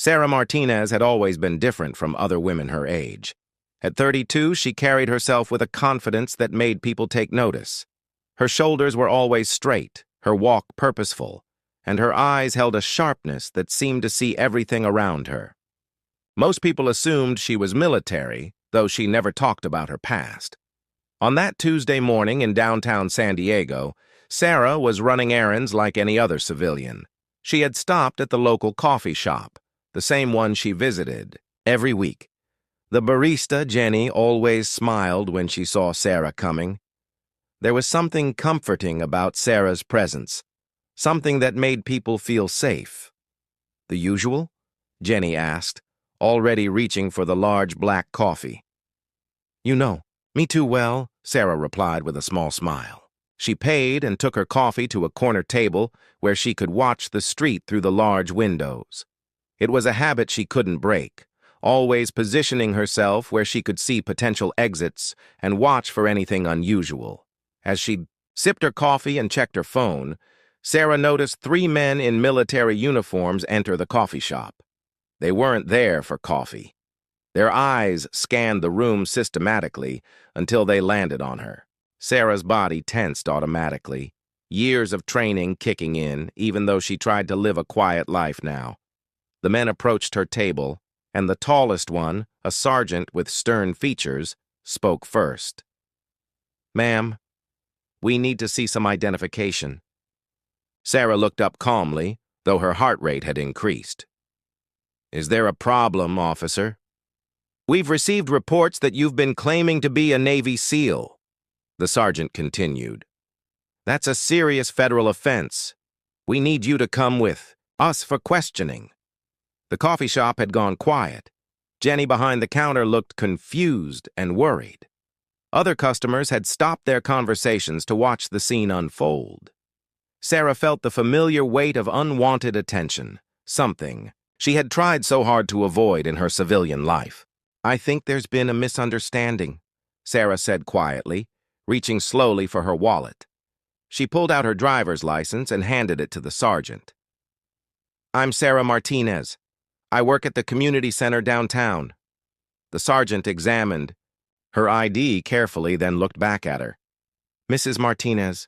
Sarah Martinez had always been different from other women her age. At 32, she carried herself with a confidence that made people take notice. Her shoulders were always straight, her walk purposeful, and her eyes held a sharpness that seemed to see everything around her. Most people assumed she was military, though she never talked about her past. On that Tuesday morning in downtown San Diego, Sarah was running errands like any other civilian. She had stopped at the local coffee shop, the same one she visited every week. The barista, Jenny, always smiled when she saw Sarah coming. There was something comforting about Sarah's presence, something that made people feel safe. "The usual?" Jenny asked, already reaching for the large black coffee. "You know me too well," Sarah replied with a small smile. She paid and took her coffee to a corner table where she could watch the street through the large windows. It was a habit she couldn't break, always positioning herself where she could see potential exits and watch for anything unusual. As she sipped her coffee and checked her phone, Sarah noticed 3 men in military uniforms enter the coffee shop. They weren't there for coffee. Their eyes scanned the room systematically until they landed on her. Sarah's body tensed automatically, years of training kicking in, even though she tried to live a quiet life now. The men approached her table, and the tallest one, a sergeant with stern features, spoke first. "Ma'am, we need to see some identification." Sarah looked up calmly, though her heart rate had increased. "Is there a problem, officer?" "We've received reports that you've been claiming to be a Navy SEAL," the sergeant continued. "That's a serious federal offense. We need you to come with us for questioning." The coffee shop had gone quiet. Jenny behind the counter looked confused and worried. Other customers had stopped their conversations to watch the scene unfold. Sarah felt the familiar weight of unwanted attention, something she had tried so hard to avoid in her civilian life. "I think there's been a misunderstanding," Sarah said quietly, reaching slowly for her wallet. She pulled out her driver's license and handed it to the sergeant. "I'm Sarah Martinez. I work at the community center downtown." The sergeant examined her ID carefully, then looked back at her. "Mrs. Martinez,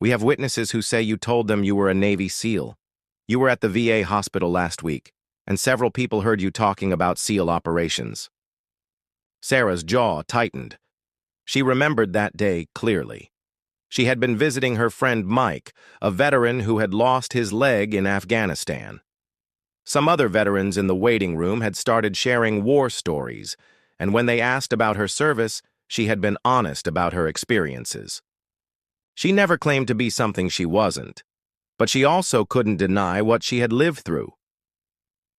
we have witnesses who say you told them you were a Navy SEAL. You were at the VA hospital last week, and several people heard you talking about SEAL operations." Sarah's jaw tightened. She remembered that day clearly. She had been visiting her friend Mike, a veteran who had lost his leg in Afghanistan. Some other veterans in the waiting room had started sharing war stories, and when they asked about her service, she had been honest about her experiences. She never claimed to be something she wasn't, but she also couldn't deny what she had lived through.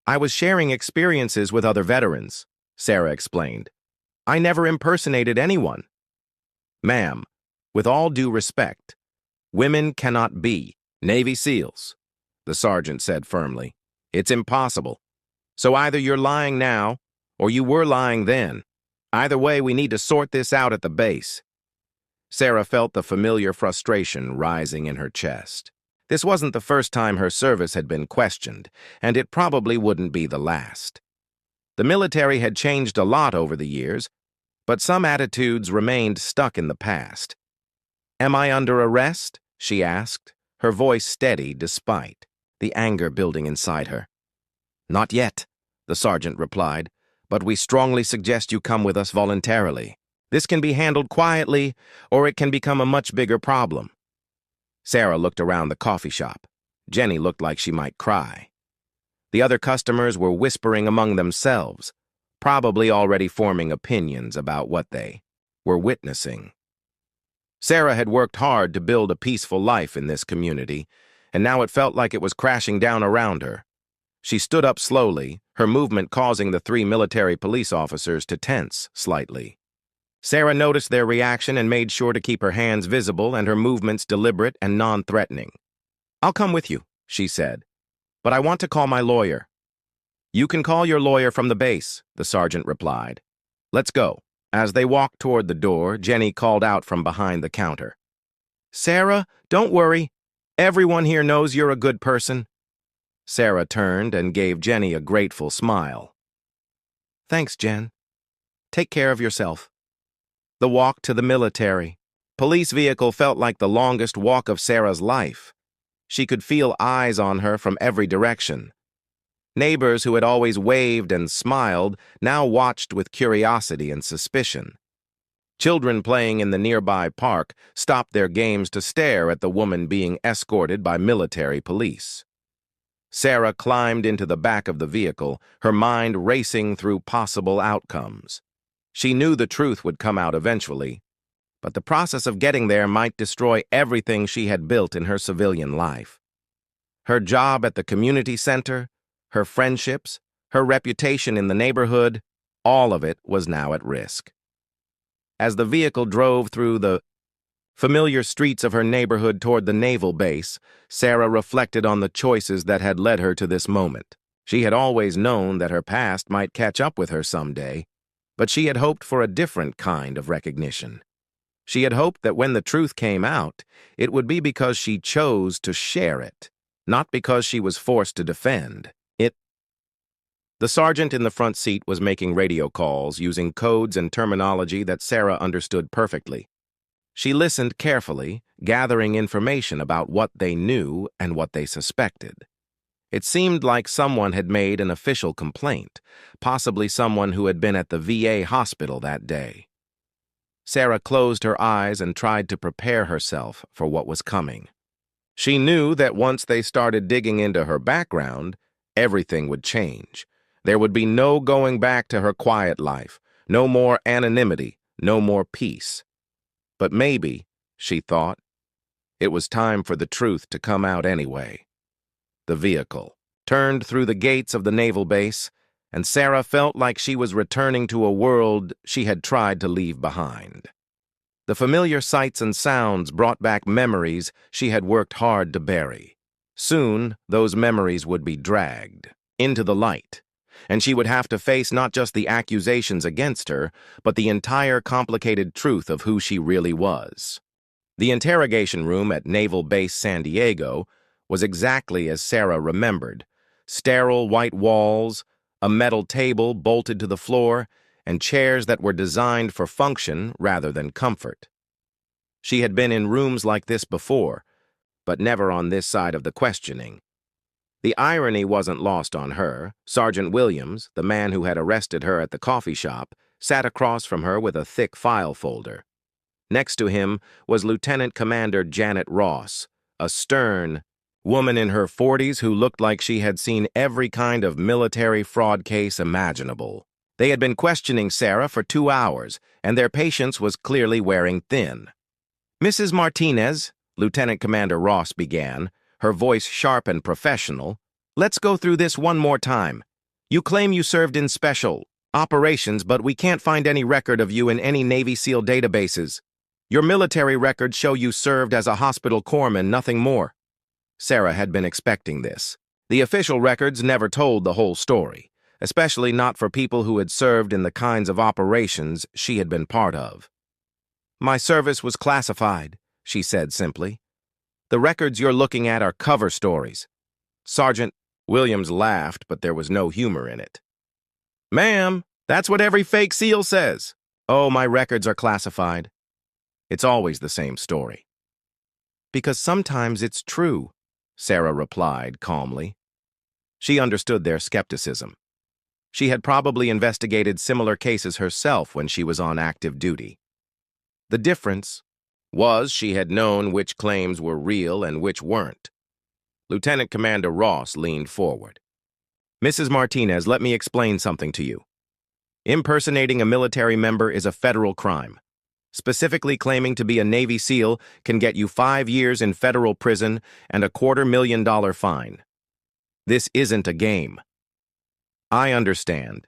"I was sharing experiences with other veterans," Sarah explained. "I never impersonated anyone." "Ma'am, with all due respect, women cannot be Navy SEALs," the sergeant said firmly. "It's impossible. So either you're lying now, or you were lying then. Either way, we need to sort this out at the base." Sarah felt the familiar frustration rising in her chest. This wasn't the first time her service had been questioned, and it probably wouldn't be the last. The military had changed a lot over the years, but some attitudes remained stuck in the past. "Am I under arrest?" she asked, her voice steady despite the anger building inside her. "Not yet," the sergeant replied, "but we strongly suggest you come with us voluntarily. This can be handled quietly, or it can become a much bigger problem." Sarah looked around the coffee shop. Jenny looked like she might cry. The other customers were whispering among themselves, probably already forming opinions about what they were witnessing. Sarah had worked hard to build a peaceful life in this community, and now it felt like it was crashing down around her. She stood up slowly, her movement causing the 3 military police officers to tense slightly. Sarah noticed their reaction and made sure to keep her hands visible and her movements deliberate and non-threatening. "I'll come with you," she said, "but I want to call my lawyer." "You can call your lawyer from the base," the sergeant replied. "Let's go." As they walked toward the door, Jenny called out from behind the counter. "Sarah, don't worry. Everyone here knows you're a good person." Sarah turned and gave Jenny a grateful smile. "Thanks, Jen. Take care of yourself." The walk to the military. Police vehicle felt like the longest walk of Sarah's life. She could feel eyes on her from every direction. Neighbors who had always waved and smiled now watched with curiosity and suspicion. Children playing in the nearby park stopped their games to stare at the woman being escorted by military police. Sarah climbed into the back of the vehicle, her mind racing through possible outcomes. She knew the truth would come out eventually, but the process of getting there might destroy everything she had built in her civilian life. Her job at the community center, her friendships, her reputation in the neighborhood, all of it was now at risk. As the vehicle drove through the familiar streets of her neighborhood toward the naval base, Sarah reflected on the choices that had led her to this moment. She had always known that her past might catch up with her someday, but she had hoped for a different kind of recognition. She had hoped that when the truth came out, it would be because she chose to share it, not because she was forced to defend it. The sergeant in the front seat was making radio calls using codes and terminology that Sarah understood perfectly. She listened carefully, gathering information about what they knew and what they suspected. It seemed like someone had made an official complaint, possibly someone who had been at the VA hospital that day. Sarah closed her eyes and tried to prepare herself for what was coming. She knew that once they started digging into her background, everything would change. There would be no going back to her quiet life, no more anonymity, no more peace. But maybe, she thought, it was time for the truth to come out anyway. The vehicle turned through the gates of the naval base, and Sarah felt like she was returning to a world she had tried to leave behind. The familiar sights and sounds brought back memories she had worked hard to bury. Soon, those memories would be dragged into the light, and she would have to face not just the accusations against her, but the entire complicated truth of who she really was. The interrogation room at Naval Base San Diego was exactly as Sarah remembered: sterile white walls, a metal table bolted to the floor, and chairs that were designed for function rather than comfort. She had been in rooms like this before, but never on this side of the questioning. The irony wasn't lost on her. Sergeant Williams, the man who had arrested her at the coffee shop, sat across from her with a thick file folder. Next to him was Lieutenant Commander Janet Ross, a stern woman in her 40s who looked like she had seen every kind of military fraud case imaginable. They had been questioning Sarah for 2 hours, and their patience was clearly wearing thin. "Mrs. Martinez," Lieutenant Commander Ross began, her voice sharp and professional, "let's go through this one more time. You claim you served in special operations, but we can't find any record of you in any Navy SEAL databases. Your military records show you served as a hospital corpsman, nothing more." Sarah had been expecting this. The official records never told the whole story, especially not for people who had served in the kinds of operations she had been part of. "My service was classified," she said simply. "The records you're looking at are cover stories." Sergeant Williams laughed, but there was no humor in it. "Ma'am, that's what every fake SEAL says." "Oh, my records are classified." It's always the same story. "Because sometimes it's true," Sarah replied calmly. She understood their skepticism. She had probably investigated similar cases herself when she was on active duty. The difference was she had known which claims were real and which weren't. Lieutenant Commander Ross leaned forward. "Mrs. Martinez, let me explain something to you. Impersonating a military member is a federal crime. Specifically claiming to be a Navy SEAL can get you 5 years in federal prison and a $250,000 fine. This isn't a game." "I understand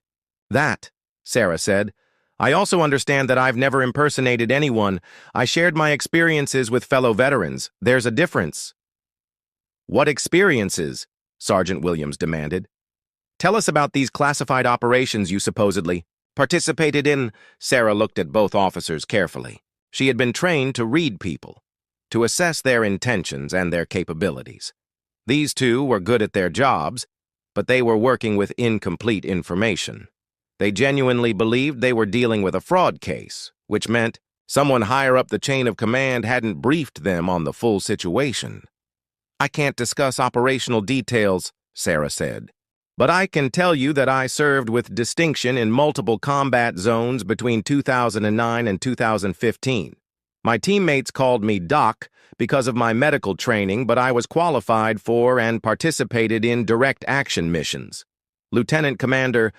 that," Sarah said. "I also understand that I've never impersonated anyone. I shared my experiences with fellow veterans. There's a difference." "What experiences?" Sergeant Williams demanded. "Tell us about these classified operations you supposedly participated in." Sarah looked at both officers carefully. She had been trained to read people, to assess their intentions and their capabilities. These two were good at their jobs, but they were working with incomplete information. They genuinely believed they were dealing with a fraud case, which meant someone higher up the chain of command hadn't briefed them on the full situation. "I can't discuss operational details," Sarah said, "but I can tell you that I served with distinction in multiple combat zones between 2009 and 2015. My teammates called me Doc because of my medical training, but I was qualified for and participated in direct action missions." Lieutenant Commander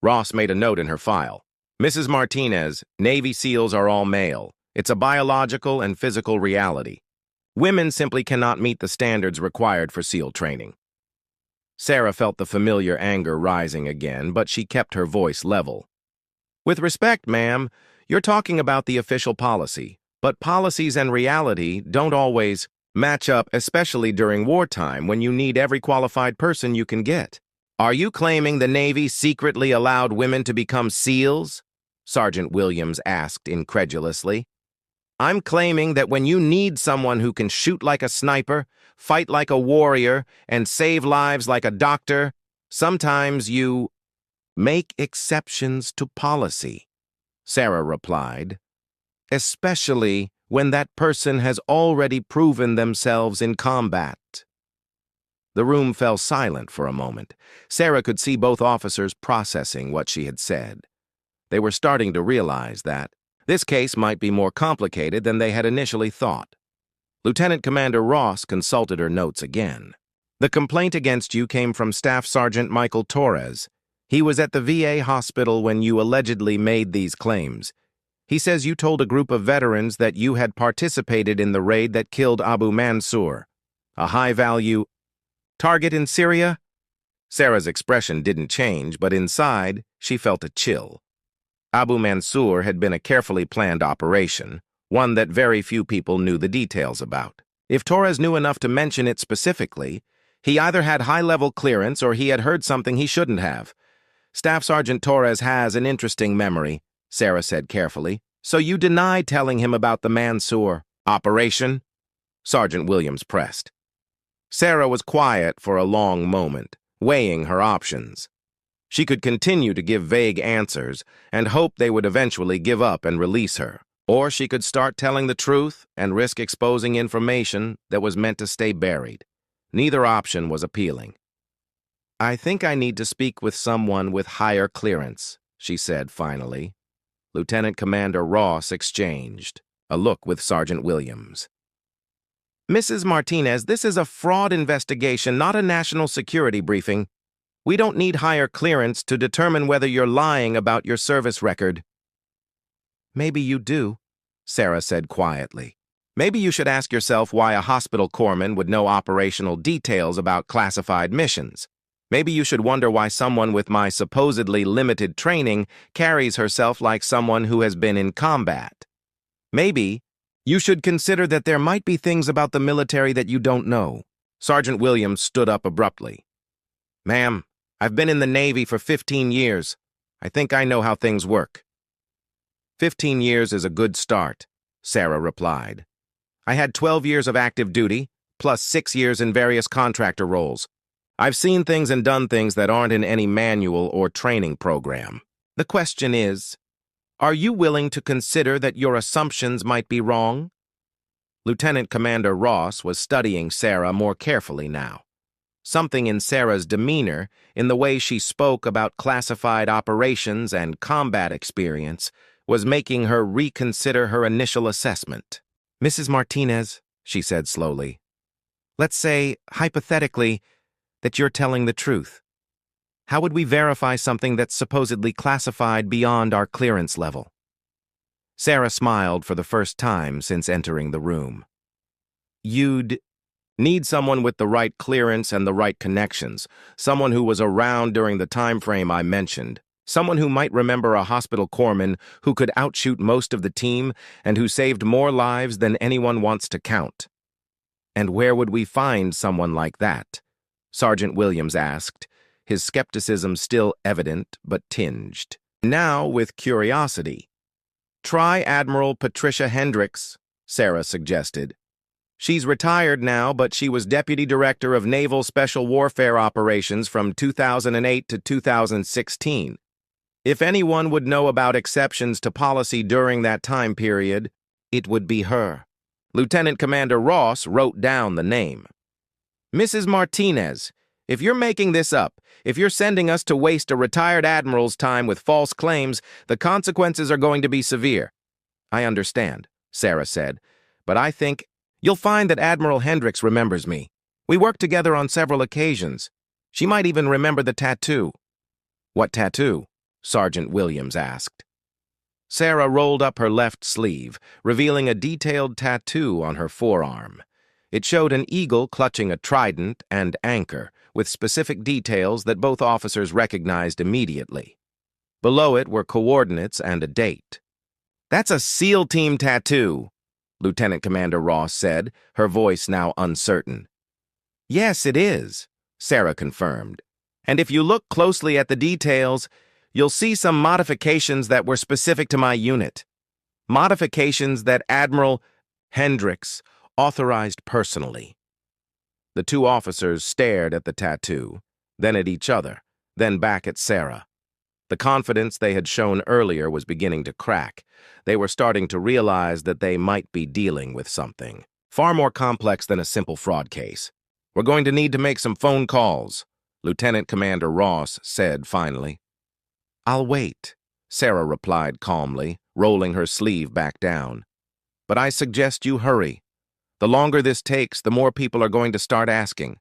Ross made a note in her file. "Mrs. Martinez, Navy SEALs are all male. It's a biological and physical reality. Women simply cannot meet the standards required for SEAL training." Sarah felt the familiar anger rising again, but she kept her voice level. "With respect, ma'am, you're talking about the official policy, but policies and reality don't always match up, especially during wartime when you need every qualified person you can get. Are you claiming the Navy secretly allowed women to become SEALs?" Sergeant Williams asked incredulously. "I'm claiming that when you need someone who can shoot like a sniper, fight like a warrior, and save lives like a doctor, sometimes you make exceptions to policy," Sarah replied, "especially when that person has already proven themselves in combat." The room fell silent for a moment. Sarah could see both officers processing what she had said. They were starting to realize that this case might be more complicated than they had initially thought. Lieutenant Commander Ross consulted her notes again. "The complaint against you came from Staff Sergeant Michael Torres. He was at the VA hospital when you allegedly made these claims. He says you told a group of veterans that you had participated in the raid that killed Abu Mansour, a high-value target in Syria." Sarah's expression didn't change, but inside, she felt a chill. Abu Mansour had been a carefully planned operation, one that very few people knew the details about. If Torres knew enough to mention it specifically, he either had high-level clearance or he had heard something he shouldn't have. "Staff Sergeant Torres has an interesting memory," Sarah said carefully. "So you deny telling him about the Mansour operation?" Sergeant Williams pressed. Sarah was quiet for a long moment, weighing her options. She could continue to give vague answers and hope they would eventually give up and release her, or she could start telling the truth and risk exposing information that was meant to stay buried. Neither option was appealing. "I think I need to speak with someone with higher clearance," she said finally. Lieutenant Commander Ross exchanged a look with Sergeant Williams. "Mrs. Martinez, this is a fraud investigation, not a national security briefing. We don't need higher clearance to determine whether you're lying about your service record." "Maybe you do," Sarah said quietly. "Maybe you should ask yourself why a hospital corpsman would know operational details about classified missions. Maybe you should wonder why someone with my supposedly limited training carries herself like someone who has been in combat. Maybe you should consider that there might be things about the military that you don't know." Sergeant Williams stood up abruptly. "Ma'am, I've been in the Navy for 15 years. I think I know how things work." 15 years is a good start," Sarah replied. "I had 12 years of active duty, plus 6 years in various contractor roles. I've seen things and done things that aren't in any manual or training program. The question is, are you willing to consider that your assumptions might be wrong?" Lieutenant Commander Ross was studying Sarah more carefully now. Something in Sarah's demeanor, in the way she spoke about classified operations and combat experience, was making her reconsider her initial assessment. "Mrs. Martinez," she said slowly, "let's say, hypothetically, that you're telling the truth. How would we verify something that's supposedly classified beyond our clearance level?" Sarah smiled for the first time since entering the room. "You'd need someone with the right clearance and the right connections, someone who was around during the time frame I mentioned, someone who might remember a hospital corpsman who could outshoot most of the team and who saved more lives than anyone wants to count." "And where would we find someone like that?" Sergeant Williams asked, his skepticism still evident but tinged now with curiosity. "Try Admiral Patricia Hendricks," Sarah suggested. She's retired now, but she was Deputy Director of Naval Special Warfare Operations from 2008 to 2016. If anyone would know about exceptions to policy during that time period, it would be her. Lieutenant Commander Ross wrote down the name. Mrs. Martinez, if you're making this up, if you're sending us to waste a retired admiral's time with false claims, the consequences are going to be severe. I understand, Sarah said, but I think you'll find that Admiral Hendricks remembers me. We worked together on several occasions. She might even remember the tattoo. What tattoo? Sergeant Williams asked. Sarah rolled up her left sleeve, revealing a detailed tattoo on her forearm. It showed an eagle clutching a trident and anchor, with specific details that both officers recognized immediately. Below it were coordinates and a date. That's a SEAL Team tattoo, Lieutenant Commander Ross said, her voice now uncertain. Yes, it is, Sarah confirmed. And if you look closely at the details, you'll see some modifications that were specific to my unit. Modifications that Admiral Hendricks authorized personally. The two officers stared at the tattoo, then at each other, then back at Sarah. The confidence they had shown earlier was beginning to crack. They were starting to realize that they might be dealing with something far more complex than a simple fraud case. We're going to need to make some phone calls, Lieutenant Commander Ross said finally. I'll wait, Sarah replied calmly, rolling her sleeve back down. But I suggest you hurry. The longer this takes, the more people are going to start asking.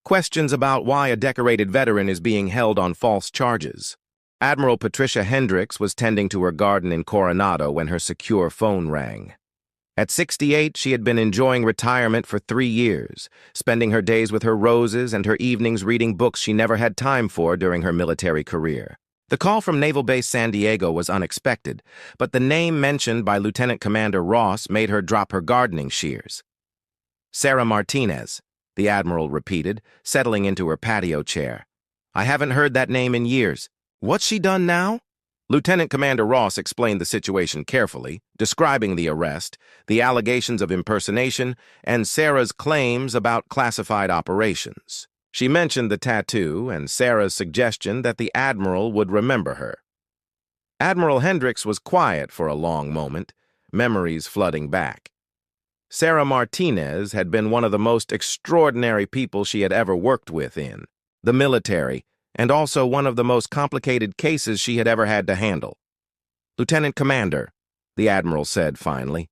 Questions about why a decorated veteran is being held on false charges. Admiral Patricia Hendricks was tending to her garden in Coronado when her secure phone rang. At 68, she had been enjoying retirement for 3 years, spending her days with her roses and her evenings reading books she never had time for during her military career. The call from Naval Base San Diego was unexpected, but the name mentioned by Lieutenant Commander Ross made her drop her gardening shears. Sarah Martinez, the Admiral repeated, settling into her patio chair. I haven't heard that name in years. What's she done now? Lieutenant Commander Ross explained the situation carefully, describing the arrest, the allegations of impersonation, and Sarah's claims about classified operations. She mentioned the tattoo and Sarah's suggestion that the Admiral would remember her. Admiral Hendricks was quiet for a long moment, memories flooding back. Sarah Martinez had been one of the most extraordinary people she had ever worked with in the military, and also one of the most complicated cases she had ever had to handle. Lieutenant Commander, the Admiral said finally,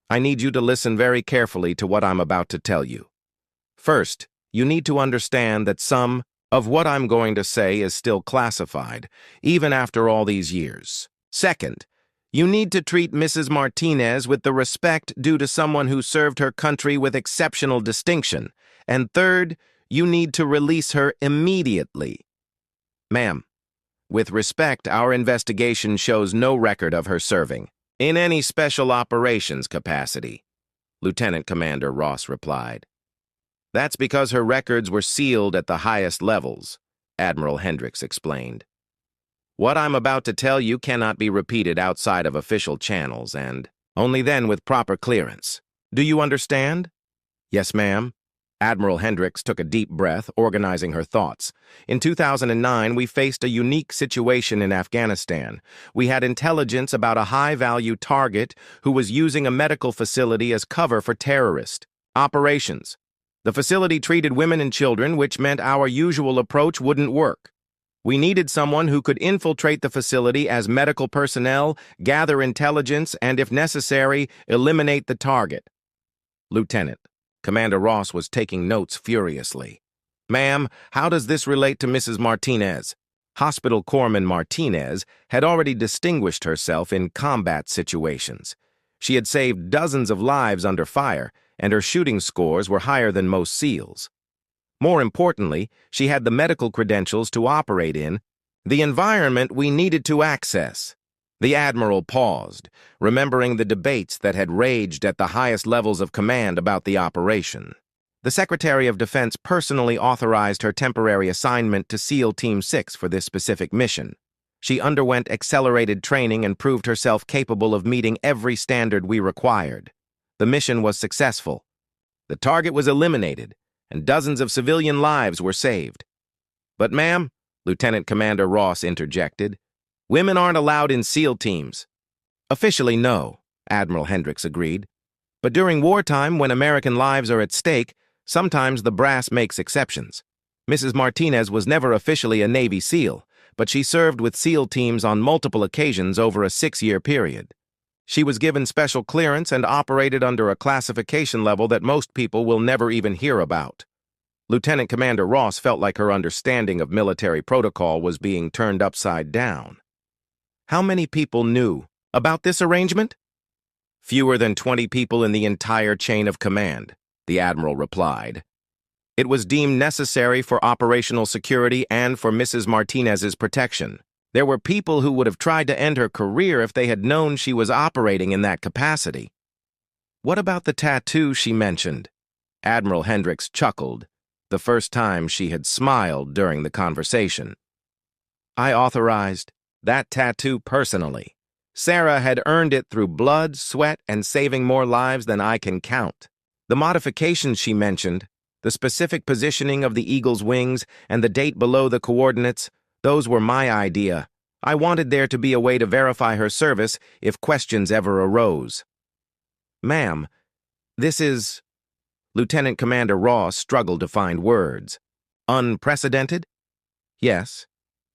I need you to listen very carefully to what I'm about to tell you. First, you need to understand that some of what I'm going to say is still classified, even after all these years. Second, you need to treat Mrs. Martinez with the respect due to someone who served her country with exceptional distinction. And third, you need to release her immediately. Ma'am, with respect, our investigation shows no record of her serving in any special operations capacity, Lieutenant Commander Ross replied. That's because her records were sealed at the highest levels, Admiral Hendricks explained. What I'm about to tell you cannot be repeated outside of official channels and only then with proper clearance. Do you understand? Yes, ma'am. Admiral Hendricks took a deep breath, organizing her thoughts. In 2009, we faced a unique situation in Afghanistan. We had intelligence about a high-value target who was using a medical facility as cover for terrorist operations. The facility treated women and children, which meant our usual approach wouldn't work. We needed someone who could infiltrate the facility as medical personnel, gather intelligence, and, if necessary, eliminate the target. Lieutenant, Commander Ross was taking notes furiously. Ma'am, how does this relate to Mrs. Martinez? Hospital Corpsman Martinez had already distinguished herself in combat situations. She had saved dozens of lives under fire, and her shooting scores were higher than most SEALs. More importantly, she had the medical credentials to operate in the environment we needed to access. The Admiral paused, remembering the debates that had raged at the highest levels of command about the operation. The Secretary of Defense personally authorized her temporary assignment to SEAL Team 6 for this specific mission. She underwent accelerated training and proved herself capable of meeting every standard we required. The mission was successful. The target was eliminated, and dozens of civilian lives were saved. But ma'am, Lieutenant Commander Ross interjected, women aren't allowed in SEAL teams. Officially, no, Admiral Hendricks agreed. But during wartime, when American lives are at stake, sometimes the brass makes exceptions. Mrs. Martinez was never officially a Navy SEAL, but she served with SEAL teams on multiple occasions over a 6-year period. She was given special clearance and operated under a classification level that most people will never even hear about. Lieutenant Commander Ross felt like her understanding of military protocol was being turned upside down. How many people knew about this arrangement? Fewer than 20 people in the entire chain of command, the Admiral replied. It was deemed necessary for operational security and for Mrs. Martinez's protection. There were people who would have tried to end her career if they had known she was operating in that capacity. What about the tattoo she mentioned? Admiral Hendricks chuckled, the first time she had smiled during the conversation. I authorized that tattoo personally. Sarah had earned it through blood, sweat, and saving more lives than I can count. The modifications she mentioned, the specific positioning of the eagle's wings, and the date below the coordinates, those were my idea. I wanted there to be a way to verify her service if questions ever arose. Ma'am, this is... Lieutenant Commander Ross struggled to find words. Unprecedented? Yes,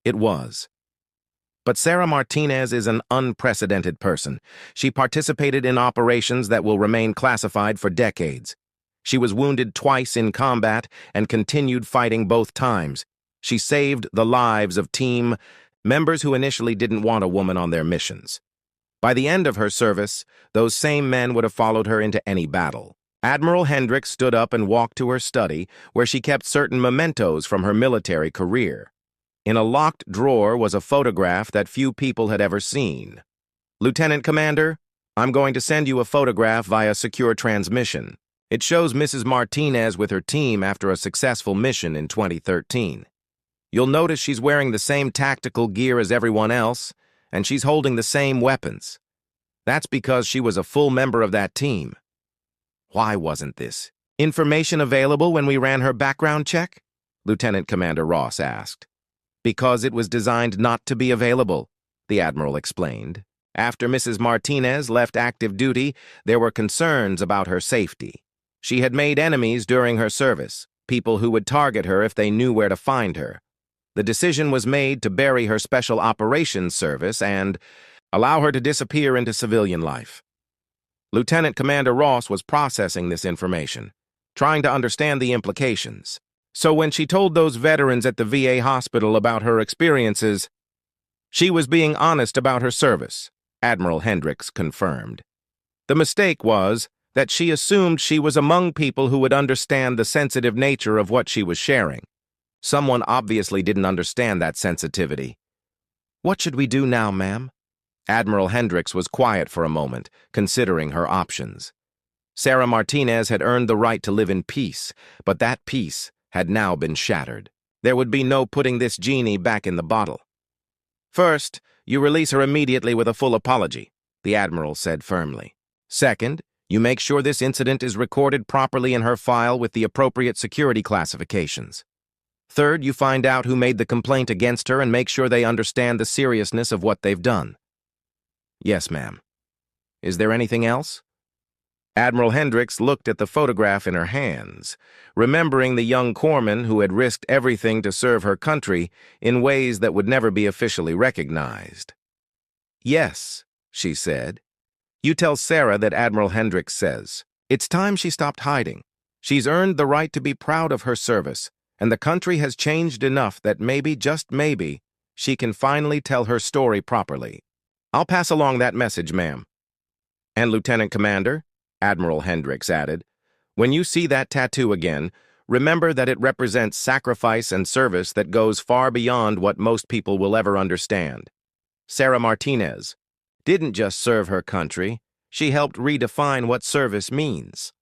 it was. But Sarah Martinez is an unprecedented person. She participated in operations that will remain classified for decades. She was wounded twice in combat and continued fighting both times. She saved the lives of team members who initially didn't want a woman on their missions. By the end of her service, those same men would have followed her into any battle. Admiral Hendricks stood up and walked to her study, where she kept certain mementos from her military career. In a locked drawer was a photograph that few people had ever seen. Lieutenant Commander, I'm going to send you a photograph via secure transmission. It shows Mrs. Martinez with her team after a successful mission in 2013. You'll notice she's wearing the same tactical gear as everyone else, and she's holding the same weapons. That's because she was a full member of that team. Why wasn't this information available when we ran her background check? Lieutenant Commander Ross asked. Because it was designed not to be available, the Admiral explained. After Mrs. Martinez left active duty, there were concerns about her safety. She had made enemies during her service, people who would target her if they knew where to find her. The decision was made to bury her Special Operations Service and allow her to disappear into civilian life. Lieutenant Commander Ross was processing this information, trying to understand the implications. So when she told those veterans at the VA hospital about her experiences, she was being honest about her service, Admiral Hendricks confirmed. The mistake was that she assumed she was among people who would understand the sensitive nature of what she was sharing. Someone obviously didn't understand that sensitivity. What should we do now, ma'am? Admiral Hendricks was quiet for a moment, considering her options. Sarah Martinez had earned the right to live in peace, but that peace had now been shattered. There would be no putting this genie back in the bottle. First, you release her immediately with a full apology, the Admiral said firmly. Second, you make sure this incident is recorded properly in her file with the appropriate security classifications. Third, you find out who made the complaint against her and make sure they understand the seriousness of what they've done. Yes, ma'am. Is there anything else? Admiral Hendricks looked at the photograph in her hands, remembering the young corpsman who had risked everything to serve her country in ways that would never be officially recognized. Yes, she said. You tell Sarah that Admiral Hendricks says. It's time she stopped hiding. She's earned the right to be proud of her service, and the country has changed enough that maybe, just maybe, she can finally tell her story properly. I'll pass along that message, ma'am. And Lieutenant Commander, Admiral Hendricks added, when you see that tattoo again, remember that it represents sacrifice and service that goes far beyond what most people will ever understand. Sarah Martinez didn't just serve her country, she helped redefine what service means.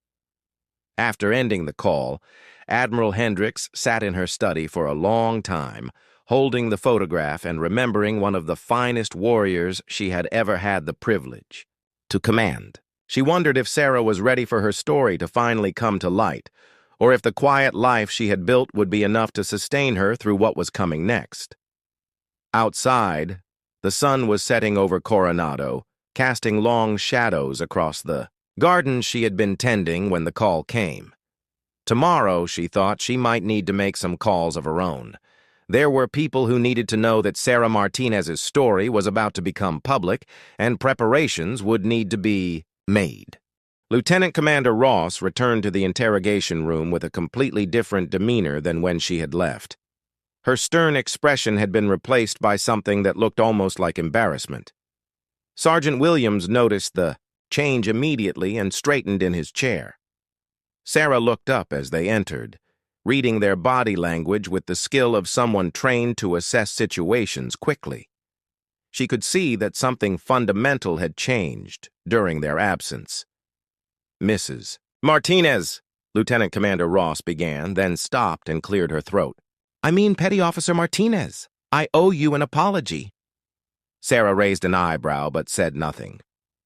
After ending the call, Admiral Hendricks sat in her study for a long time, holding the photograph and remembering one of the finest warriors she had ever had the privilege to command. She wondered if Sarah was ready for her story to finally come to light, or if the quiet life she had built would be enough to sustain her through what was coming next. Outside, the sun was setting over Coronado, casting long shadows across the garden she had been tending when the call came. Tomorrow, she thought, she might need to make some calls of her own. There were people who needed to know that Sarah Martinez's story was about to become public, and preparations would need to be made. Lieutenant Commander Ross returned to the interrogation room with a completely different demeanor than when she had left. Her stern expression had been replaced by something that looked almost like embarrassment. Sergeant Williams noticed the change immediately and straightened in his chair. Sarah looked up as they entered, reading their body language with the skill of someone trained to assess situations quickly. She could see that something fundamental had changed during their absence. "Mrs. Martinez," Lieutenant Commander Ross began, then stopped and cleared her throat. "I mean Petty Officer Martinez. I owe you an apology." Sarah raised an eyebrow but said nothing.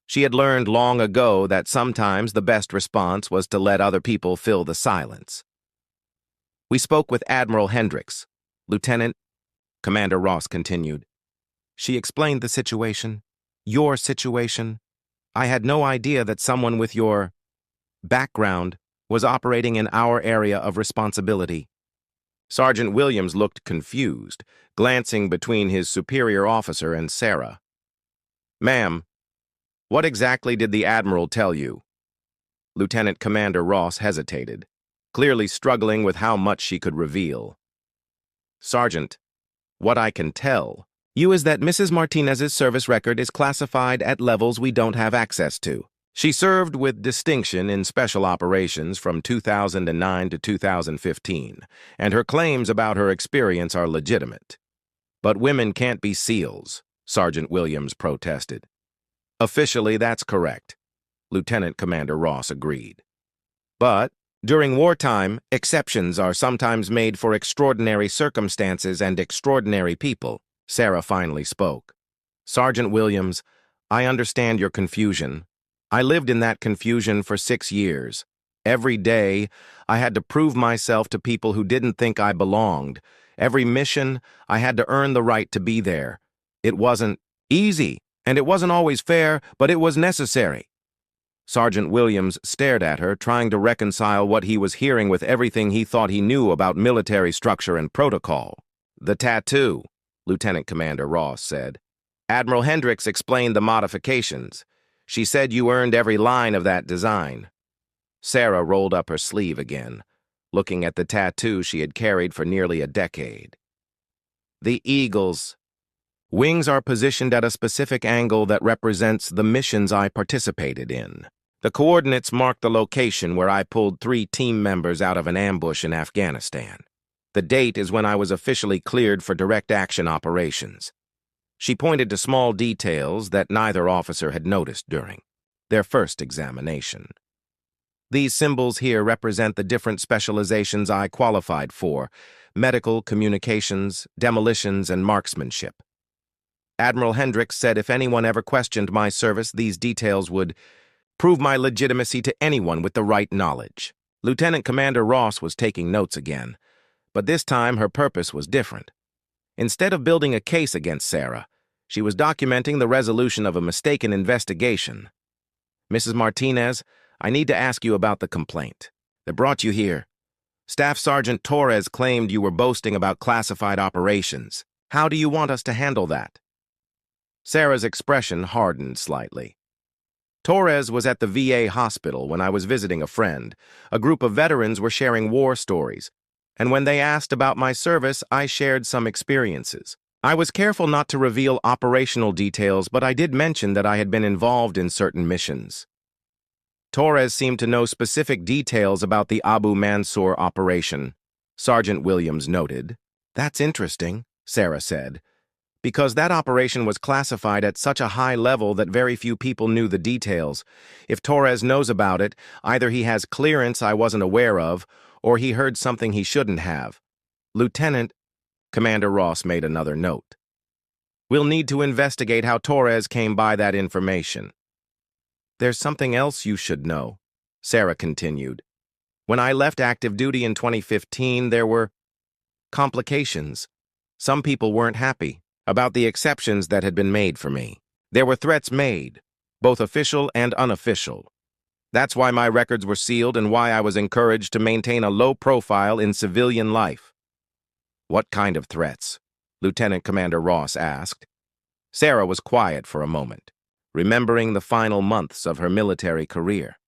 She had learned long ago that sometimes the best response was to let other people fill the silence. "We spoke with Admiral Hendricks." Lieutenant Commander Ross continued. "She explained the situation, your situation. I had no idea that someone with your background was operating in our area of responsibility." Sergeant Williams looked confused, glancing between his superior officer and Sarah. "Ma'am, what exactly did the Admiral tell you?" Lieutenant Commander Ross hesitated, clearly struggling with how much she could reveal. "Sergeant, what I can tell you is that Mrs. Martinez's service record is classified at levels we don't have access to. She served with distinction in special operations from 2009 to 2015, and her claims about her experience are legitimate. But women can't be SEALs," Sergeant Williams protested. "Officially, that's correct," Lieutenant Commander Ross agreed. "But during wartime, exceptions are sometimes made for extraordinary circumstances and extraordinary people," Sarah finally spoke. "Sergeant Williams, I understand your confusion. I lived in that confusion for 6 years. Every day, I had to prove myself to people who didn't think I belonged. Every mission, I had to earn the right to be there. It wasn't easy, and it wasn't always fair, but it was necessary." Sergeant Williams stared at her, trying to reconcile what he was hearing with everything he thought he knew about military structure and protocol. "The tattoo," Lieutenant Commander Ross said. "Admiral Hendricks explained the modifications. She said you earned every line of that design." Sarah rolled up her sleeve again, looking at the tattoo she had carried for nearly a decade. "The eagles. Wings are positioned at a specific angle that represents the missions I participated in. The coordinates mark the location where I pulled 3 team members out of an ambush in Afghanistan. The date is when I was officially cleared for direct action operations." She pointed to small details that neither officer had noticed during their first examination. "These symbols here represent the different specializations I qualified for: medical, communications, demolitions, and marksmanship. Admiral Hendricks said if anyone ever questioned my service, these details would prove my legitimacy to anyone with the right knowledge." Lieutenant Commander Ross was taking notes again, but this time her purpose was different. Instead of building a case against Sarah, she was documenting the resolution of a mistaken investigation. "Mrs. Martinez, I need to ask you about the complaint that brought you here. Staff Sergeant Torres claimed you were boasting about classified operations. How do you want us to handle that?" Sarah's expression hardened slightly. "Torres was at the VA hospital when I was visiting a friend. A group of veterans were sharing war stories, and when they asked about my service, I shared some experiences. I was careful not to reveal operational details, but I did mention that I had been involved in certain missions. Torres seemed to know specific details about the Abu Mansour operation," Sergeant Williams noted. "That's interesting," Sarah said, "because that operation was classified at such a high level that very few people knew the details. If Torres knows about it, either he has clearance I wasn't aware of, or he heard something he shouldn't have." Lieutenant Commander Ross made another note. "We'll need to investigate how Torres came by that information." There's something else you should know, Sarah continued. When I left active duty in 2015, there were complications. Some people weren't happy about the exceptions that had been made for me. There were threats made, both official and unofficial. That's why my records were sealed and why I was encouraged to maintain a low profile in civilian life. What kind of threats? Lieutenant Commander Ross asked. Sarah was quiet for a moment, remembering the final months of her military career.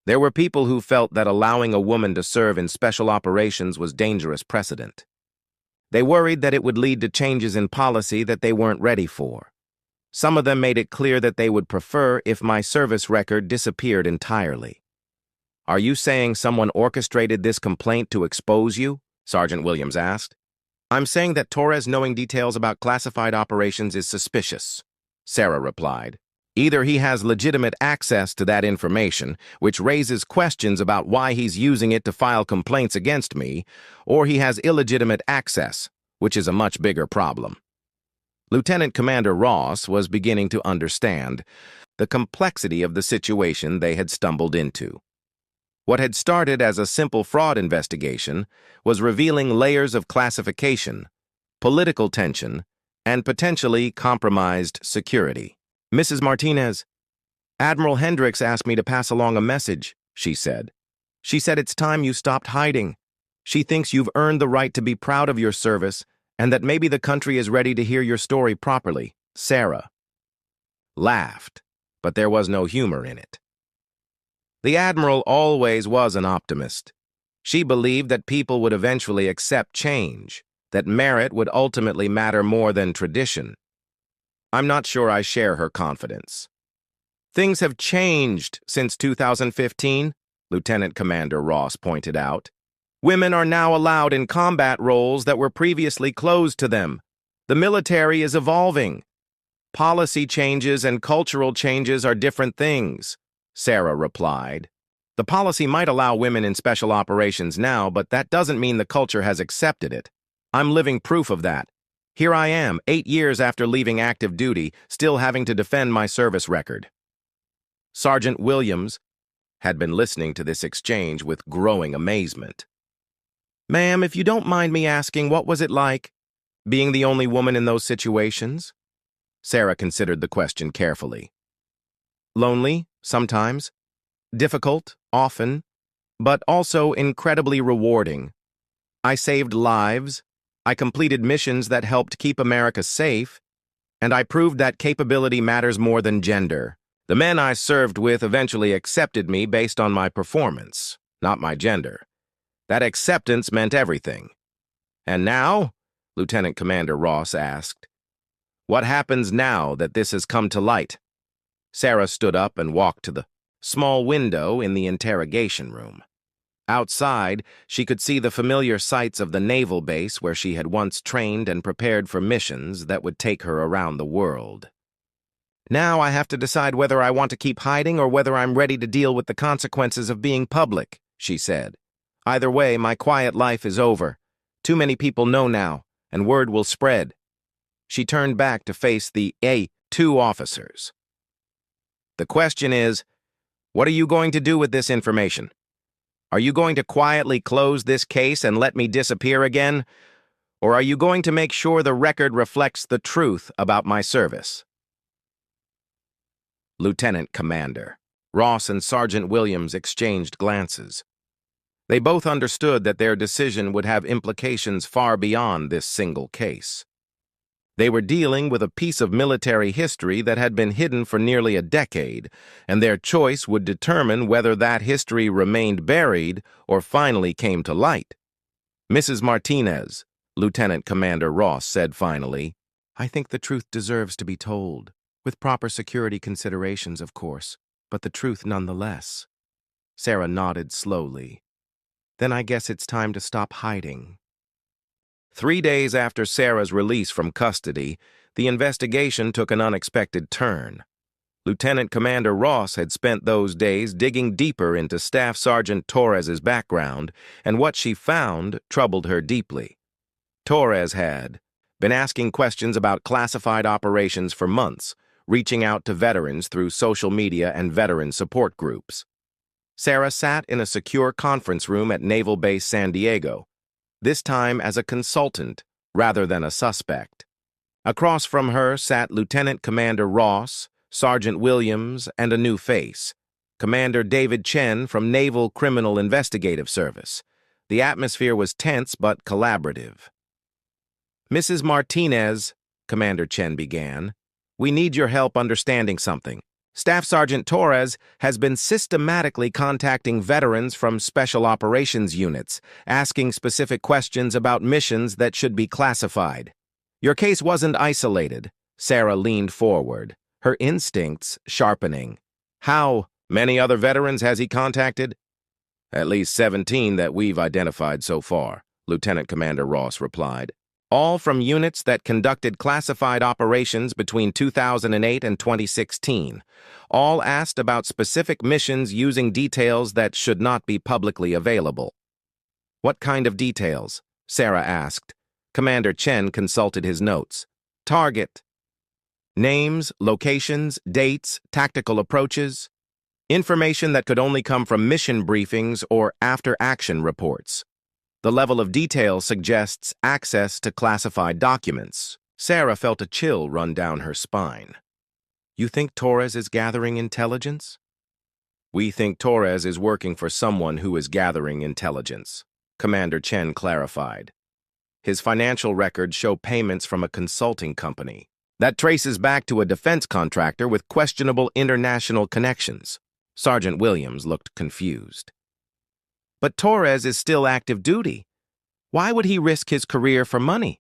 There were people who felt that allowing a woman to serve in special operations was dangerous precedent. They worried that it would lead to changes in policy that they weren't ready for. Some of them made it clear that they would prefer if my service record disappeared entirely. Are you saying someone orchestrated this complaint to expose you? Sergeant Williams asked. I'm saying that Torres knowing details about classified operations is suspicious, Sarah replied. Either he has legitimate access to that information, which raises questions about why he's using it to file complaints against me, or he has illegitimate access, which is a much bigger problem. Lieutenant Commander Ross was beginning to understand the complexity of the situation they had stumbled into. What had started as a simple fraud investigation was revealing layers of classification, political tension, and potentially compromised security. Mrs. Martinez, Admiral Hendricks asked me to pass along a message, she said. She said it's time you stopped hiding. She thinks you've earned the right to be proud of your service and that maybe the country is ready to hear your story properly. Sarah laughed, but there was no humor in it. The Admiral always was an optimist. She believed that people would eventually accept change, that merit would ultimately matter more than tradition. I'm not sure I share her confidence. Things have changed since 2015, Lieutenant Commander Ross pointed out. Women are now allowed in combat roles that were previously closed to them. The military is evolving. Policy changes and cultural changes are different things, Sarah replied. The policy might allow women in special operations now, but that doesn't mean the culture has accepted it. I'm living proof of that. Here I am, 8 years after leaving active duty, still having to defend my service record. Sergeant Williams had been listening to this exchange with growing amazement. Ma'am, if you don't mind me asking, what was it like, being the only woman in those situations? Sarah considered the question carefully. Lonely, sometimes. Difficult, often. But also incredibly rewarding. I saved lives. I completed missions that helped keep America safe. And I proved that capability matters more than gender. The men I served with eventually accepted me based on my performance, not my gender. That acceptance meant everything. And now? Lieutenant Commander Ross asked. What happens now that this has come to light? Sarah stood up and walked to the small window in the interrogation room. Outside, she could see the familiar sights of the naval base where she had once trained and prepared for missions that would take her around the world. Now I have to decide whether I want to keep hiding or whether I'm ready to deal with the consequences of being public, she said. Either way, my quiet life is over. Too many people know now, and word will spread. She turned back to face the two officers. The question is, what are you going to do with this information? Are you going to quietly close this case and let me disappear again? Or are you going to make sure the record reflects the truth about my service? Lieutenant Commander. Ross and Sergeant Williams exchanged glances. They both understood that their decision would have implications far beyond this single case. They were dealing with a piece of military history that had been hidden for nearly a decade, and their choice would determine whether that history remained buried or finally came to light. Mrs. Martinez, Lieutenant Commander Ross said finally, I think the truth deserves to be told, with proper security considerations, of course, but the truth nonetheless. Sarah nodded slowly. Then I guess it's time to stop hiding. 3 days after Sarah's release from custody, the investigation took an unexpected turn. Lieutenant Commander Ross had spent those days digging deeper into Staff Sergeant Torres's background, and what she found troubled her deeply. Torres had been asking questions about classified operations for months, reaching out to veterans through social media and veteran support groups. Sarah sat in a secure conference room at Naval Base San Diego, this time as a consultant rather than a suspect. Across from her sat Lieutenant Commander Ross, Sergeant Williams, and a new face, Commander David Chen from Naval Criminal Investigative Service. The atmosphere was tense but collaborative. "Mrs. Martinez," Commander Chen began, "we need your help understanding something. Staff Sergeant Torres has been systematically contacting veterans from Special Operations units, asking specific questions about missions that should be classified. Your case wasn't isolated." Sarah leaned forward, her instincts sharpening. "How many other veterans has he contacted?" "At least 17 that we've identified so far," Lieutenant Commander Ross replied. "All from units that conducted classified operations between 2008 and 2016. All asked about specific missions using details that should not be publicly available." "What kind of details?" Sarah asked. Commander Chen consulted his notes. "Target. Names, locations, dates, tactical approaches. Information that could only come from mission briefings or after-action reports. The level of detail suggests access to classified documents." Sarah felt a chill run down her spine. "You think Torres is gathering intelligence?" "We think Torres is working for someone who is gathering intelligence," Commander Chen clarified. "His financial records show payments from a consulting company that traces back to a defense contractor with questionable international connections." Sergeant Williams looked confused. "But Torres is still active duty. Why would he risk his career for money?"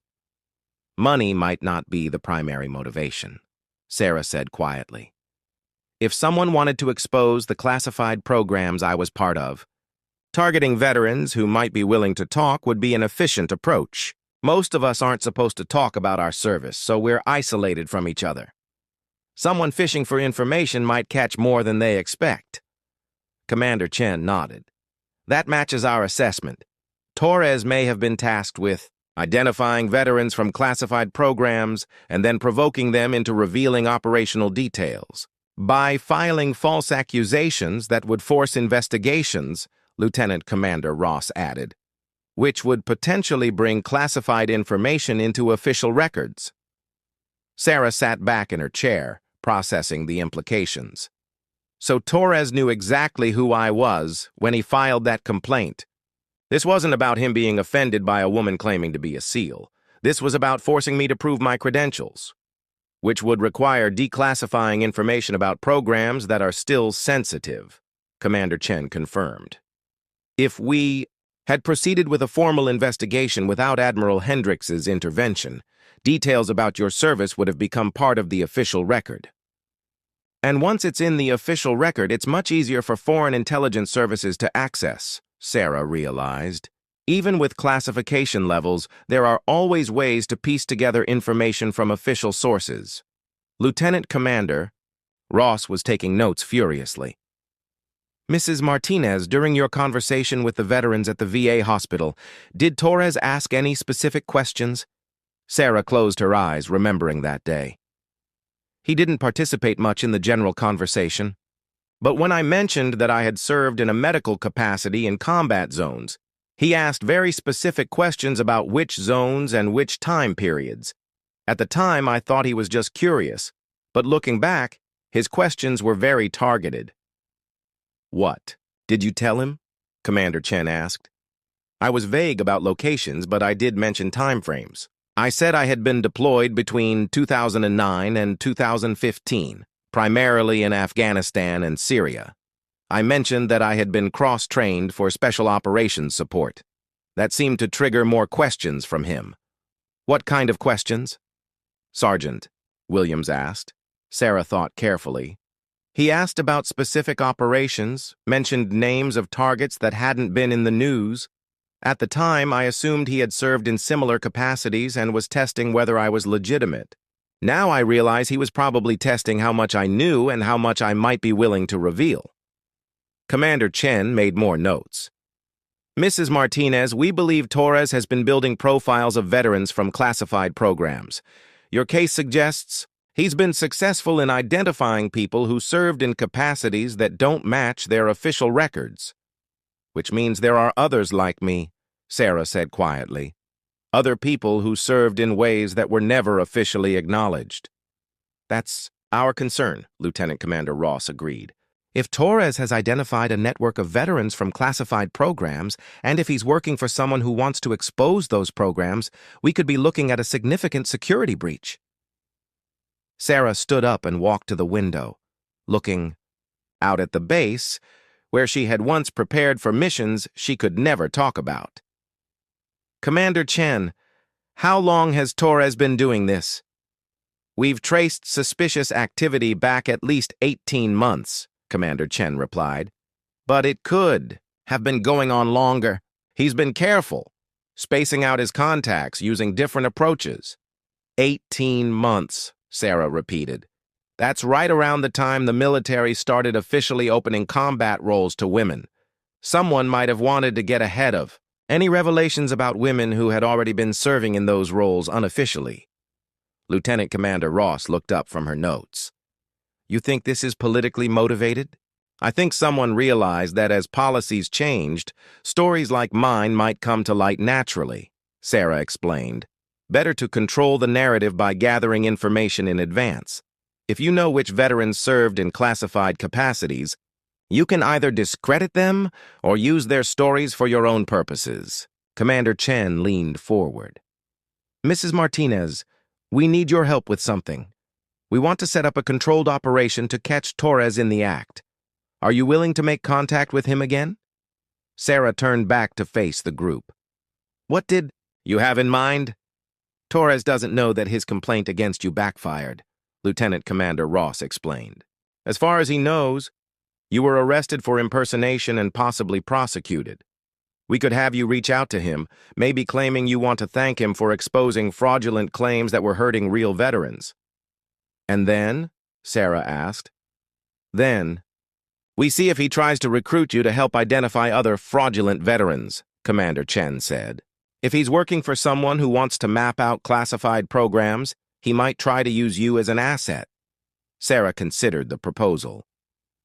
"Money might not be the primary motivation," Sarah said quietly. "If someone wanted to expose the classified programs I was part of, targeting veterans who might be willing to talk would be an efficient approach. Most of us aren't supposed to talk about our service, so we're isolated from each other. Someone fishing for information might catch more than they expect." Commander Chen nodded. "That matches our assessment. Torres may have been tasked with identifying veterans from classified programs and then provoking them into revealing operational details. By filing false accusations that would force investigations," Lieutenant Commander Ross added, "which would potentially bring classified information into official records." Sarah sat back in her chair, processing the implications. "So Torres knew exactly who I was when he filed that complaint. This wasn't about him being offended by a woman claiming to be a SEAL. This was about forcing me to prove my credentials, which would require declassifying information about programs that are still sensitive," Commander Chen confirmed. "If we had proceeded with a formal investigation without Admiral Hendrix's intervention, details about your service would have become part of the official record. And once it's in the official record, it's much easier for foreign intelligence services to access," Sarah realized. "Even with classification levels, there are always ways to piece together information from official sources." "Lieutenant Commander," Ross was taking notes furiously. "Mrs. Martinez, during your conversation with the veterans at the VA hospital, did Torres ask any specific questions?" Sarah closed her eyes, remembering that day. "He didn't participate much in the general conversation. But when I mentioned that I had served in a medical capacity in combat zones, he asked very specific questions about which zones and which time periods. At the time, I thought he was just curious, but looking back, his questions were very targeted." "What? Did you tell him?" Commander Chen asked. "I was vague about locations, but I did mention timeframes. I said I had been deployed between 2009 and 2015, primarily in Afghanistan and Syria. I mentioned that I had been cross-trained for special operations support. That seemed to trigger more questions from him." "What kind of questions?" "Sergeant," Williams asked. Sarah thought carefully. "He asked about specific operations, mentioned names of targets that hadn't been in the news. At the time, I assumed he had served in similar capacities and was testing whether I was legitimate. Now I realize he was probably testing how much I knew and how much I might be willing to reveal." Commander Chen made more notes. "Mrs. Martinez, we believe Torres has been building profiles of veterans from classified programs. Your case suggests He's been successful in identifying people who served in capacities that don't match their official records. Which means there are others like me, Sarah said quietly. Other people who served in ways that were never officially acknowledged. That's our concern, Lieutenant Commander Ross agreed. If Torres has identified a network of veterans from classified programs, and if he's working for someone who wants to expose those programs, we could be looking at a significant security breach. Sarah stood up and walked to the window, looking out at the base, where she had once prepared for missions she could never talk about. Commander Chen, how long has Torres been doing this? We've traced suspicious activity back at least 18 months, Commander Chen replied. But it could have been going on longer. He's been careful, spacing out his contacts using different approaches. 18 months, Sarah repeated. That's right around the time the military started officially opening combat roles to women. Someone might have wanted to get ahead of any revelations about women who had already been serving in those roles unofficially. Lieutenant Commander Ross looked up from her notes. You think this is politically motivated? I think someone realized that as policies changed, stories like mine might come to light naturally, Sarah explained. Better to control the narrative by gathering information in advance. If you know which veterans served in classified capacities, you can either discredit them or use their stories for your own purposes. Commander Chen leaned forward. Mrs. Martinez, we need your help with something. We want to set up a controlled operation to catch Torres in the act. Are you willing to make contact with him again? Sarah turned back to face the group. What did you have in mind? Torres doesn't know that his complaint against you backfired, Lieutenant Commander Ross explained. As far as he knows, you were arrested for impersonation and possibly prosecuted. We could have you reach out to him, maybe claiming you want to thank him for exposing fraudulent claims that were hurting real veterans. And then? Sarah asked. Then, we see if he tries to recruit you to help identify other fraudulent veterans, Commander Chen said. If he's working for someone who wants to map out classified programs, he might try to use you as an asset. Sarah considered the proposal.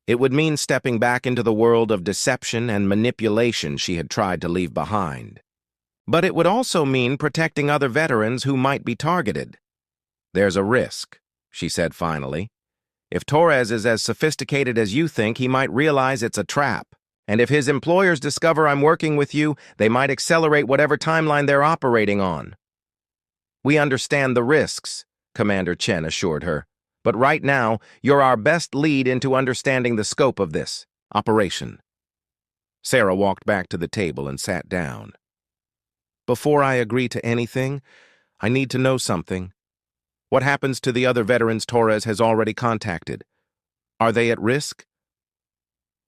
It would mean stepping back into the world of deception and manipulation she had tried to leave behind. But it would also mean protecting other veterans who might be targeted. There's a risk, she said finally. If Torres is as sophisticated as you think, he might realize it's a trap. And if his employers discover I'm working with you, they might accelerate whatever timeline they're operating on. We understand the risks, Commander Chen assured her. But right now, you're our best lead into understanding the scope of this operation. Sarah walked back to the table and sat down. Before I agree to anything, I need to know something. What happens to the other veterans Torres has already contacted? Are they at risk?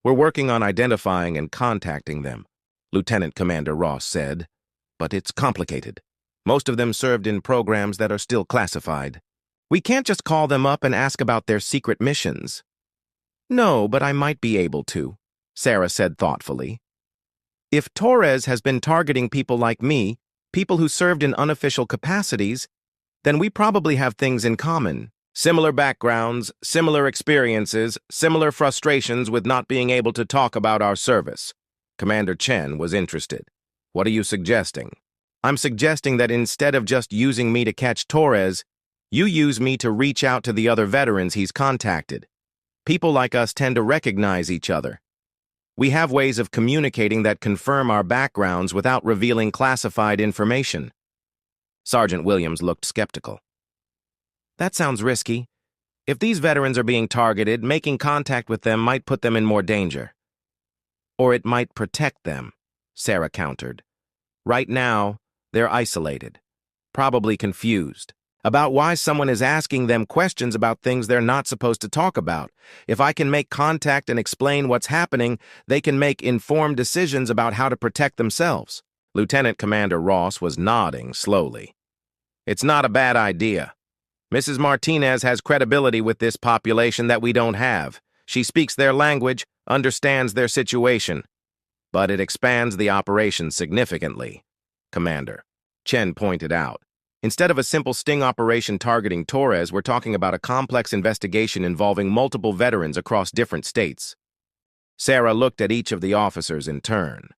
We're working on identifying and contacting them, Lieutenant Commander Ross said. But it's complicated. Most of them served in programs that are still classified. We can't just call them up and ask about their secret missions. No, but I might be able to, Sarah said thoughtfully. If Torres has been targeting people like me, people who served in unofficial capacities, then we probably have things in common. Similar backgrounds, similar experiences, similar frustrations with not being able to talk about our service. Commander Chen was interested. What are you suggesting? I'm suggesting that instead of just using me to catch Torres, you use me to reach out to the other veterans he's contacted. People like us tend to recognize each other. We have ways of communicating that confirm our backgrounds without revealing classified information. Sergeant Williams looked skeptical. That sounds risky. If these veterans are being targeted, making contact with them might put them in more danger. Or it might protect them, Sarah countered. Right now, they're isolated, probably confused about why someone is asking them questions about things they're not supposed to talk about. If I can make contact and explain what's happening, they can make informed decisions about how to protect themselves. Lieutenant Commander Ross was nodding slowly. It's not a bad idea. Mrs. Martinez has credibility with this population that we don't have. She speaks their language, understands their situation. But it expands the operation significantly, Commander Chen pointed out. Instead of a simple sting operation targeting Torres, we're talking about a complex investigation involving multiple veterans across different states. Sarah looked at each of the officers in turn.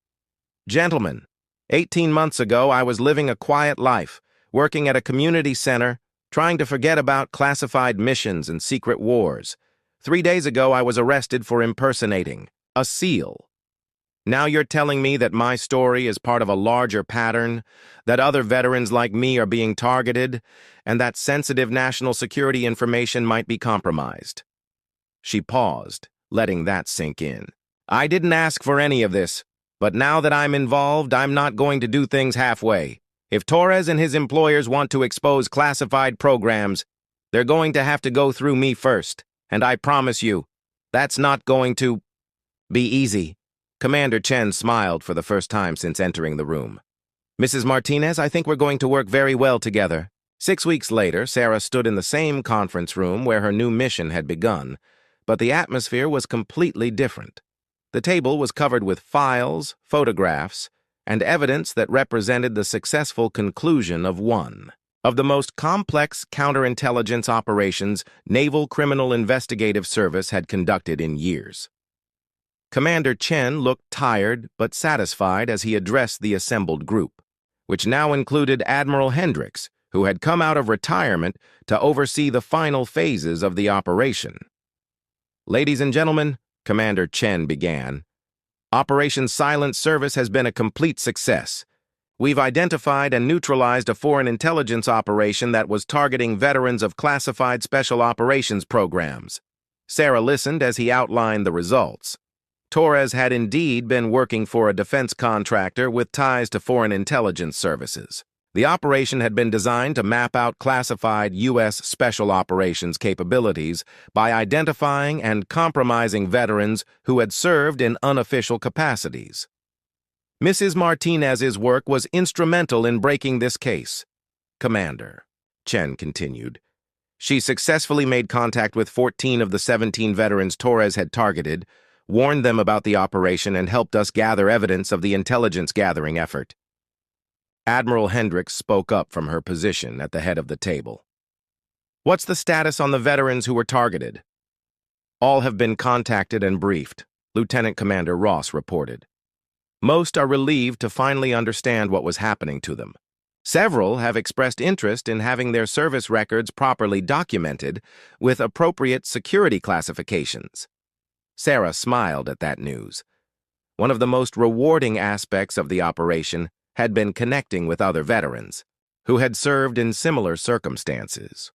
Gentlemen, 18 months ago, I was living a quiet life, working at a community center, trying to forget about classified missions and secret wars. 3 days ago, I was arrested for impersonating a SEAL. Now you're telling me that my story is part of a larger pattern, that other veterans like me are being targeted, and that sensitive national security information might be compromised. She paused, letting that sink in. I didn't ask for any of this, but now that I'm involved, I'm not going to do things halfway. If Torres and his employers want to expose classified programs, they're going to have to go through me first, and I promise you, that's not going to be easy. Commander Chen smiled for the first time since entering the room. Mrs. Martinez, I think we're going to work very well together. 6 weeks later, Sarah stood in the same conference room where her new mission had begun, but the atmosphere was completely different. The table was covered with files, photographs, and evidence that represented the successful conclusion of one of the most complex counterintelligence operations Naval Criminal Investigative Service had conducted in years. Commander Chen looked tired but satisfied as he addressed the assembled group, which now included Admiral Hendricks, who had come out of retirement to oversee the final phases of the operation. Ladies and gentlemen, Commander Chen began, Operation Silent Service has been a complete success. We've identified and neutralized a foreign intelligence operation that was targeting veterans of classified special operations programs. Sarah listened as he outlined the results. Torres had indeed been working for a defense contractor with ties to foreign intelligence services. The operation had been designed to map out classified U.S. special operations capabilities by identifying and compromising veterans who had served in unofficial capacities. Mrs. Martinez's work was instrumental in breaking this case. Commander, Chen continued. She successfully made contact with 14 of the 17 veterans Torres had targeted, warned them about the operation, and helped us gather evidence of the intelligence-gathering effort. Admiral Hendricks spoke up from her position at the head of the table. What's the status on the veterans who were targeted? All have been contacted and briefed, Lieutenant Commander Ross reported. Most are relieved to finally understand what was happening to them. Several have expressed interest in having their service records properly documented with appropriate security classifications. Sarah smiled at that news. One of the most rewarding aspects of the operation had been connecting with other veterans who had served in similar circumstances.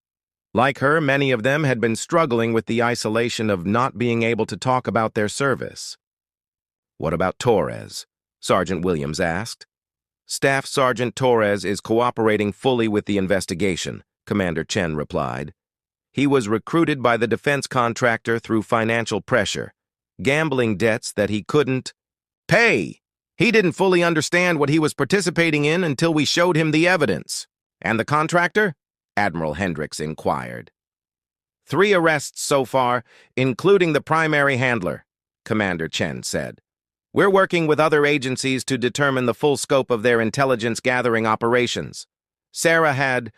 Like her, many of them had been struggling with the isolation of not being able to talk about their service. What about Torres? Sergeant Williams asked. Staff Sergeant Torres is cooperating fully with the investigation, Commander Chen replied. He was recruited by the defense contractor through financial pressure, gambling debts that he couldn't pay. He didn't fully understand what he was participating in until we showed him the evidence. And the contractor? Admiral Hendricks inquired. 3 arrests so far, including the primary handler, Commander Chen said. We're working with other agencies to determine the full scope of their intelligence-gathering operations. Sarah had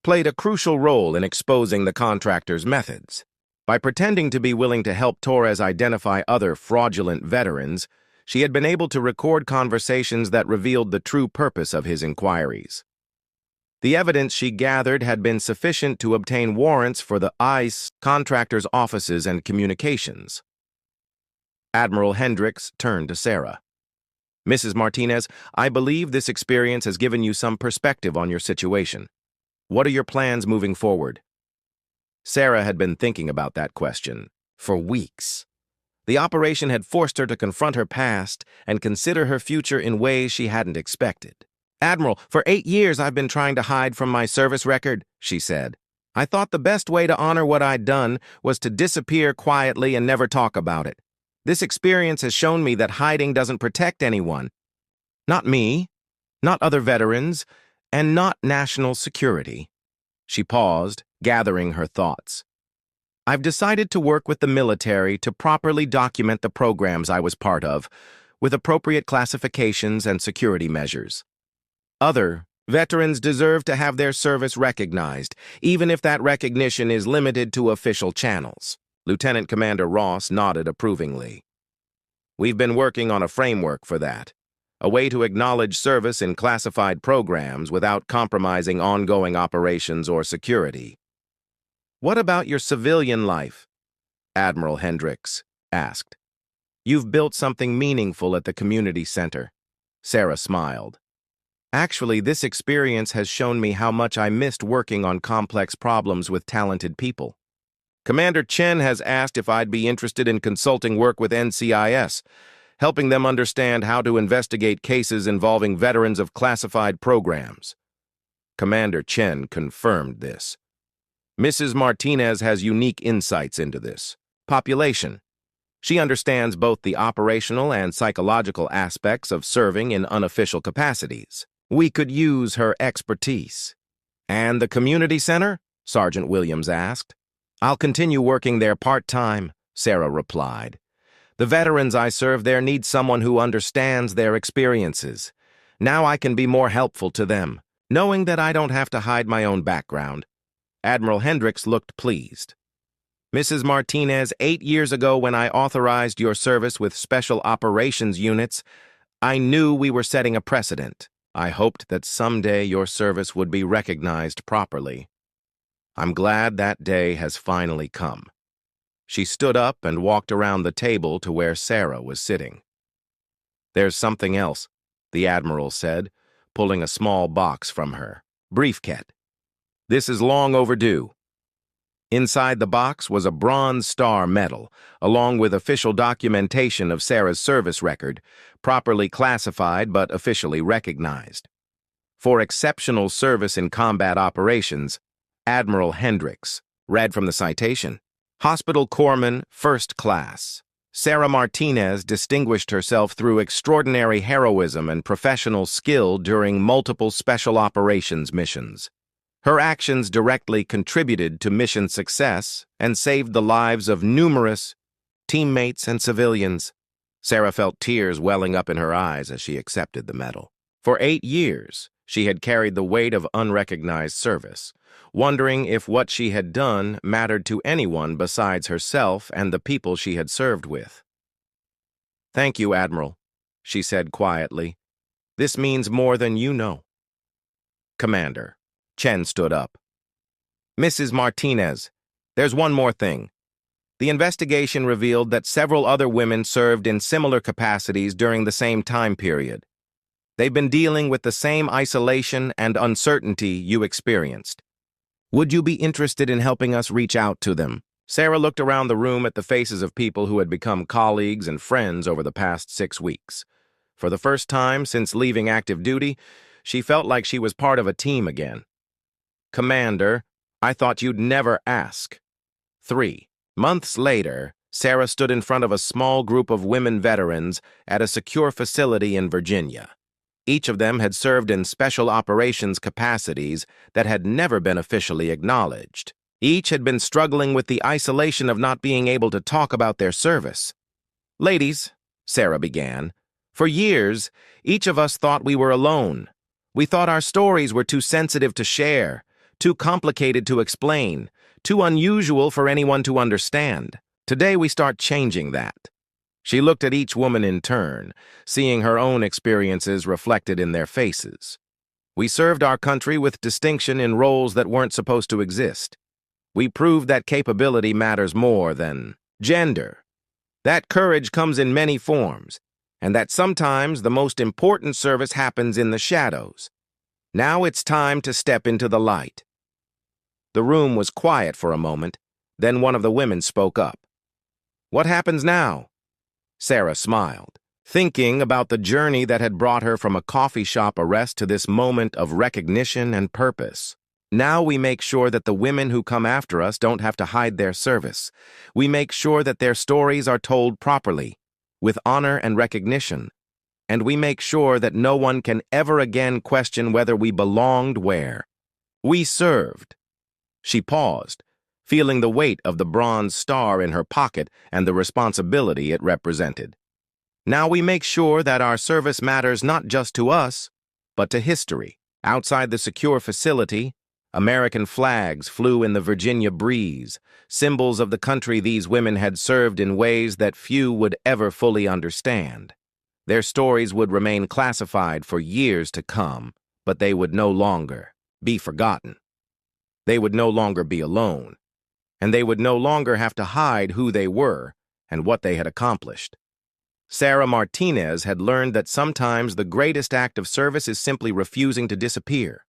played a crucial role in exposing the contractor's methods. By pretending to be willing to help Torres identify other fraudulent veterans, she had been able to record conversations that revealed the true purpose of his inquiries. The evidence she gathered had been sufficient to obtain warrants for the ICE contractor's offices and communications. Admiral Hendricks turned to Sarah. Mrs. Martinez, I believe this experience has given you some perspective on your situation. What are your plans moving forward? Sarah had been thinking about that question for weeks. The operation had forced her to confront her past and consider her future in ways she hadn't expected. Admiral, for 8 years I've been trying to hide from my service record, she said. I thought the best way to honor what I'd done was to disappear quietly and never talk about it. This experience has shown me that hiding doesn't protect anyone. Not me, not other veterans, and not national security. She paused, gathering her thoughts. I've decided to work with the military to properly document the programs I was part of, with appropriate classifications and security measures. Other Veterans deserve to have their service recognized, even if that recognition is limited to official channels. Lieutenant Commander Ross nodded approvingly. We've been working on a framework for that, a way to acknowledge service in classified programs without compromising ongoing operations or security. What about your civilian life? Admiral Hendricks asked. You've built something meaningful at the community center. Sarah smiled. Actually, this experience has shown me how much I missed working on complex problems with talented people. Commander Chen has asked if I'd be interested in consulting work with NCIS, helping them understand how to investigate cases involving veterans of classified programs. Commander Chen confirmed this. Mrs. Martinez has unique insights into this. Population. She understands both the operational and psychological aspects of serving in unofficial capacities. We could use her expertise. And the community center? Sergeant Williams asked. I'll continue working there part-time, Sarah replied. The veterans I serve there need someone who understands their experiences. Now I can be more helpful to them, knowing that I don't have to hide my own background. Admiral Hendricks looked pleased. Mrs. Martinez, 8 years ago when I authorized your service with special operations units, I knew we were setting a precedent. I hoped that someday your service would be recognized properly. I'm glad that day has finally come. She stood up and walked around the table to where Sarah was sitting. There's something else, the Admiral said, pulling a small box from her. Briefcase. This is long overdue. Inside the box was a Bronze Star medal, along with official documentation of Sarah's service record, properly classified but officially recognized. For exceptional service in combat operations, Admiral Hendricks, read from the citation. Hospital Corpsman, First Class. Sarah Martinez distinguished herself through extraordinary heroism and professional skill during multiple special operations missions. Her actions directly contributed to mission success and saved the lives of numerous teammates and civilians. Sarah felt tears welling up in her eyes as she accepted the medal. For 8 years, she had carried the weight of unrecognized service, wondering if what she had done mattered to anyone besides herself and the people she had served with. Thank you, Admiral, she said quietly. This means more than you know. Commander. Chen stood up. Mrs. Martinez, there's one more thing. The investigation revealed that several other women served in similar capacities during the same time period. They've been dealing with the same isolation and uncertainty you experienced. Would you be interested in helping us reach out to them? Sarah looked around the room at the faces of people who had become colleagues and friends over the past 6 weeks. For the first time since leaving active duty, she felt like she was part of a team again. Commander, I thought you'd never ask. 3 months later, Sarah stood in front of a small group of women veterans at a secure facility in Virginia. Each of them had served in special operations capacities that had never been officially acknowledged. Each had been struggling with the isolation of not being able to talk about their service. Ladies, Sarah began, for years, each of us thought we were alone. We thought our stories were too sensitive to share, too complicated to explain, too unusual for anyone to understand. Today we start changing that. She looked at each woman in turn, seeing her own experiences reflected in their faces. We served our country with distinction in roles that weren't supposed to exist. We proved that capability matters more than gender. That courage comes in many forms, and that sometimes the most important service happens in the shadows. Now it's time to step into the light. The room was quiet for a moment, then one of the women spoke up. What happens now? Sarah smiled, thinking about the journey that had brought her from a coffee shop arrest to this moment of recognition and purpose. Now we make sure that the women who come after us don't have to hide their service. We make sure that their stories are told properly, with honor and recognition. And we make sure that no one can ever again question whether we belonged where. We served. She paused, feeling the weight of the Bronze Star in her pocket and the responsibility it represented. Now we make sure that our service matters not just to us, but to history. Outside the secure facility, American flags flew in the Virginia breeze, symbols of the country these women had served in ways that few would ever fully understand. Their stories would remain classified for years to come, but they would no longer be forgotten. They would no longer be alone, and they would no longer have to hide who they were and what they had accomplished. Sarah Martinez had learned that sometimes the greatest act of service is simply refusing to disappear.